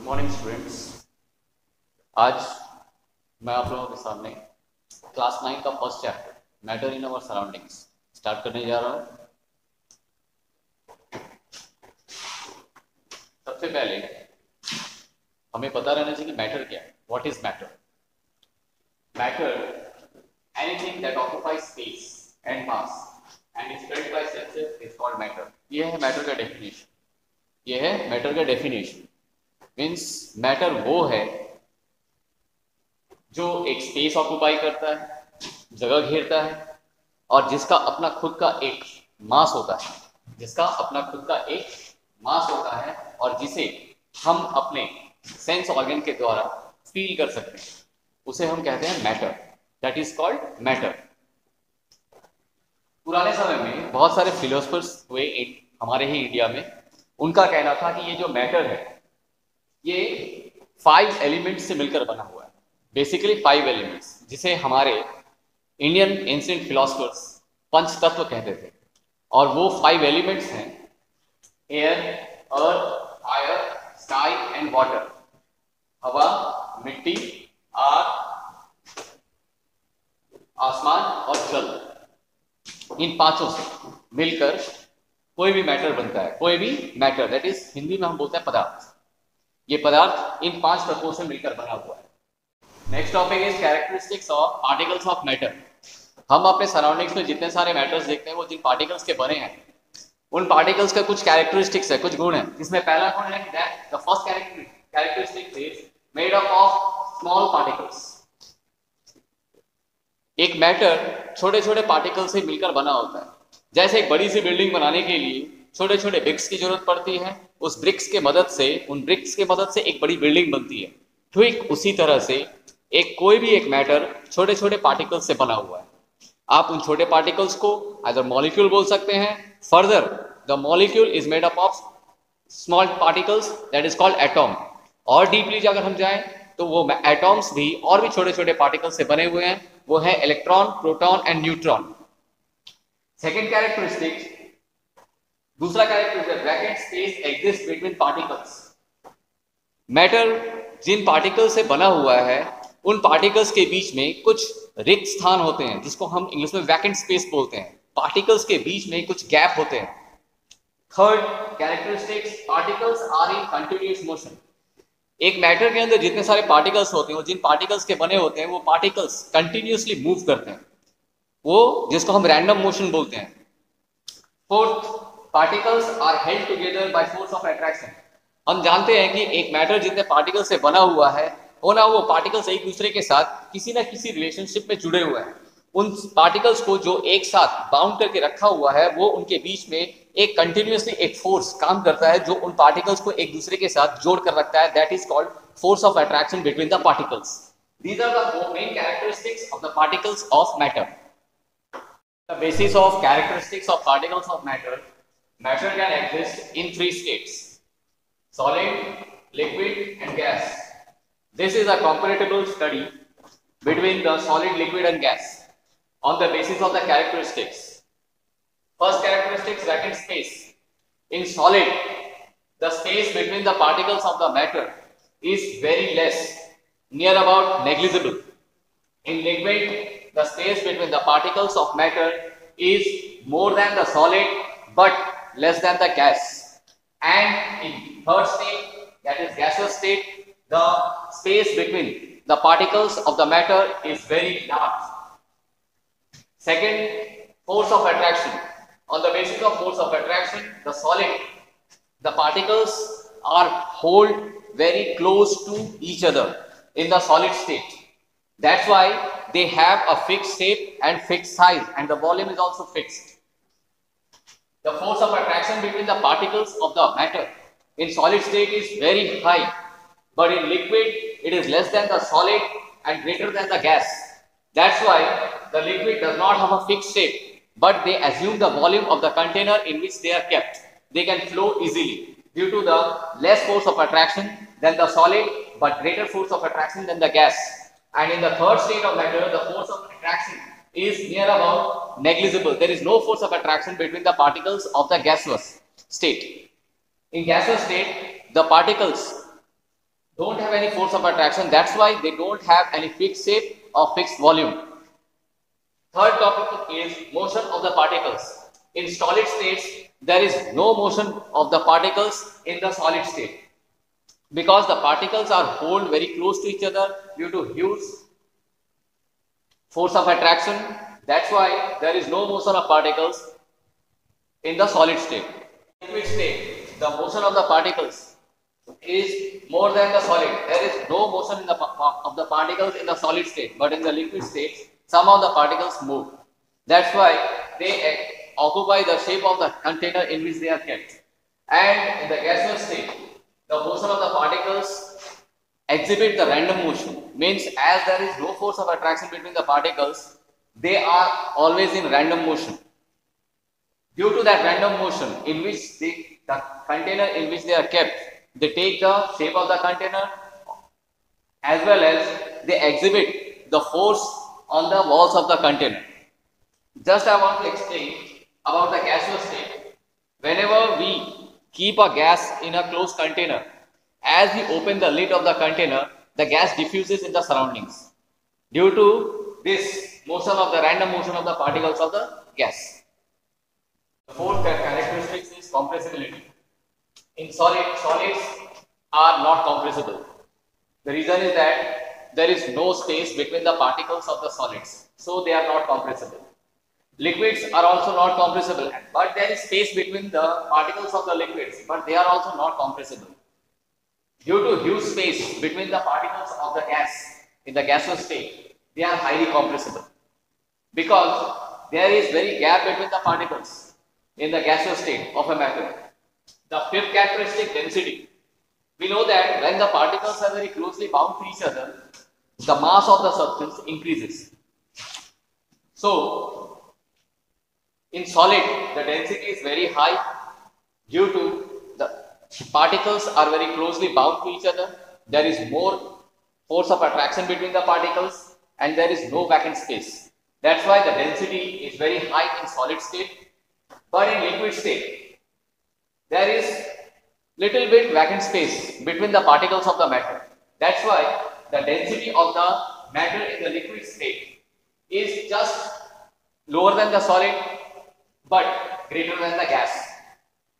Morning students. आज मैं आप लोगों के सामने क्लास 9 का first chapter matter in our surroundings start करने जा रहा हूँ। सबसे पहले हमें पता रहना चाहिए कि मैटर क्या है। What is matter? Matter anything that occupies space and mass and is felt by senses is called matter. ये है मैटर का डेफिनेशन। ये है मैटर का डेफिनेशन। मीन्स मैटर वो है जो एक स्पेस ऑक्युपाई करता है, जगह घेरता है और जिसका अपना खुद का एक मास होता है, जिसका अपना खुद का एक मास होता है और जिसे हम अपने सेंस ऑर्गन के द्वारा फील कर सकते हैं, उसे हम कहते हैं matter. That is called matter. पुराने समय में बहुत सारे फिलोसफर्स हुए हमारे ही इंडिया में। उनका कहना था कि ये जो मैटर है ये 5 एलिमेंट्स से मिलकर बना हुआ है। बेसिकली 5 एलिमेंट्स, जिसे हमारे इंडियन एंशिएंट फिलोसफर्स पंच तत्व कहते थे। और वो 5 एलिमेंट्स हैं air, earth, fire, sky and water. हवा, मिट्टी, आग, आसमान और जल। इन पांचों से मिलकर कोई भी मैटर बनता है। कोई भी मैटर, दैट इज हिंदी में हम बोलते हैं पदार्थ। ये पदार्थ इन 5 तत्वों से मिलकर बना हुआ है। Next topic is characteristics of particles of matter. हम अपने सराउंडिंग्स में जितने सारे मैटर्स देखते हैं वो जिन पार्टिकल्स के बने हैं, उन पार्टिकल्स का कुछ कैरेक्टरिस्टिक्स है, कुछ गुण है। जिसमें पहला गुण है that the first characteristic is made up of small particles. एक मैटर छोटे छोटे पार्टिकल से मिलकर बना होता है। जैसे एक बड़ी सी बिल्डिंग बनाने के लिए छोटे छोटे ब्रिक्स की जरूरत पड़ती है, उस ब्रिक्स के मदद से, उन ब्रिक्स के मदद से एक बड़ी बिल्डिंग बनती है। ठीक उसी तरह से कोई भी एक मैटर छोटे छोटे पार्टिकल्स से बना हुआ है। आप उन छोटे पार्टिकल्स को आइदर मॉलिक्यूल बोल सकते हैं। Further the molecule is made up of small particles, that is called atom. और डीपली अगर हम जाएं तो वो एटॉम्स भी और भी छोटे छोटे पार्टिकल्स से बने हुए हैं। वो है electron, proton and neutron. Second characteristic, दूसरा characteristic, vacant space exist between particles. Matter जिन पार्टिकल्स से बना हुआ है उन पार्टिकल्स के बीच में कुछ रिक्त स्थान होते हैं, जिसको हम इंग्लिश में वैकेंट स्पेस बोलते हैं। पार्टिकल्स के बीच में कुछ गैप होते हैं। Third characteristics, particles are in continuous motion. एक मैटर के अंदर जितने सारे पार्टिकल्स होते हैं, वो जिन पार्टिकल्स के बने होते हैं, वो पार्टिकल्स कंटिन्यूअसली मूव करते हैं, वो जिसको हम रैंडम मोशन बोलते हैं। Fourth, particles are held together by force of attraction. हम जानते हैं कि एक मैटर जितने पार्टिकल से बना हुआ है, वो पार्टिकल्स एक दूसरे के साथ किसी ना किसी रिलेशनशिप में जुड़े हुए हैं। उन पार्टिकल्स को जो एक साथ बाउंड करके रखा हुआ है, वो उनके बीच में एक कंटिन्यूअसली एक फोर्स काम करता है जो उन पार्टिकल्स को एक दूसरे के साथ जोड़ कर रखता है। That is called force of attraction between the particles. These are the 4 main characteristics of the particles of matter. The basis of characteristics of particles of matter. Matter can exist in 3 states: solid, liquid and gas. This is a comparable study between the solid, liquid and gas on the basis of the characteristics. First characteristics, vacant space. In solid, the space between the particles of the matter is very less, near about negligible. In liquid, the space between the particles of matter is more than the solid but less than the gas. And in third state, that is gaseous state, the space between the particles of the matter is very large. Second, force of attraction. On the basis of force of attraction, the solid, the particles are hold very close to each other in the solid state. That's why they have a fixed shape and fixed size, and the volume is also fixed. The force of attraction between the particles of the matter in solid state is very high, but in liquid it is less than the solid and greater than the gas. That's why the liquid does not have a fixed shape, but they assume the volume of the container in which they are kept. They can flow easily due to the less force of attraction than the solid, but greater force of attraction than the gas. And in the third state of matter, the force of attraction is near about negligible. There is no force of attraction between the particles of the gaseous state. In gaseous state, the particles don't have any force of attraction. That's why they don't have any fixed shape or fixed volume. Third topic is motion of the particles. In solid states, there is no motion of the particles in the solid state because the particles are held very close to each other due to huge force of attraction. That's why there is no motion of particles in the solid state. Liquid state, the motion of the particles is more than the solid. There is no motion in of the particles in the solid state, but in the liquid state, some of the particles move. That's why they occupy the shape of the container in which they are kept. And in the gaseous state, the motion of the particles exhibit the random motion. Means as there is no force of attraction between the particles, they are always in random motion. Due to that random motion in which the container in which they are kept, they take the shape of the container as well as they exhibit the force on the walls of the container. Just I want to explain about the gaseous state. Whenever we keep a gas in a closed container, as we open the lid of the container, the gas diffuses in the surroundings due to this motion of the random motion of the particles of the gas. The fourth characteristic is compressibility. In solids are not compressible. The reason is that there is no space between the particles of the solids, so they are not compressible. Liquids are also not compressible, but there is space between the particles of the liquids, but they are also not compressible. Due to huge space between the particles of the gas in the gaseous state, they are highly compressible because there is very gap between the particles in the gaseous state of a matter. The fifth characteristic, density. We know that when the particles are very closely bound to each other, the mass of the substance increases. So, in solid, the density is very high due to the particles are very closely bound to each other. There is more force of attraction between the particles and there is no vacant space. That's why the density is very high in solid state. But in liquid state, there is little bit vacant space between the particles of the matter. That's why the density of the matter in the liquid state is just lower than the solid but greater than the gas.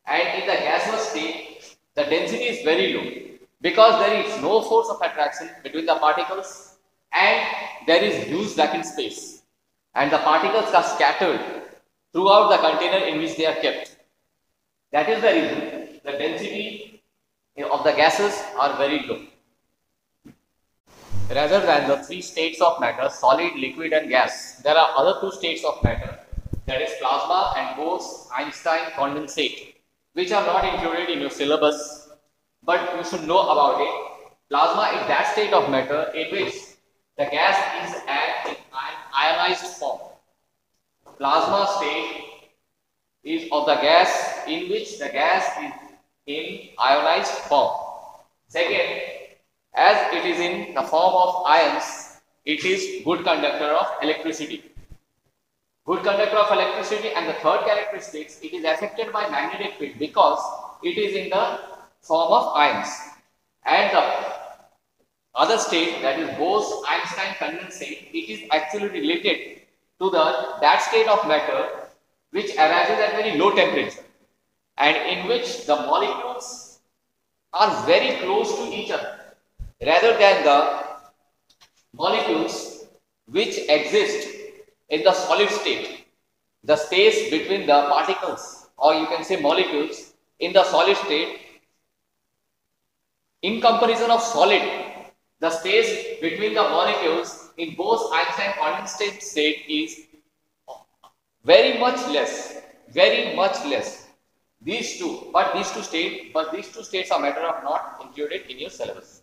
And in the gaseous state, the density is very low because there is no force of attraction between the particles and there is huge vacant space. And the particles are scattered throughout the container in which they are kept. That is the reason the density of the gases are very low. Rather than the three states of matter, solid, liquid and gas, there are other two states of matter, that is plasma and Bose-Einstein condensate, which are not included in your syllabus, but you should know about it. Plasma is that state of matter in which the gas is at an ionized form. Plasma state is of the gas in which the gas is in ionized form. Second, as it is in the form of ions, it is good conductor of electricity. Good conductor of electricity. And the third characteristic, it is affected by magnetic field because it is in the form of ions. And the other state, that is Bose-Einstein condensate, it is actually related to that state of matter which arises at very low temperature and in which the molecules are very close to each other rather than the molecules which exist in the solid state. The space between the particles, or you can say molecules, in the solid state, in comparison of solid, the space between the molecules in Bose-Einstein condensate state is very much less, very much less. These two states are matter of not included in your syllabus.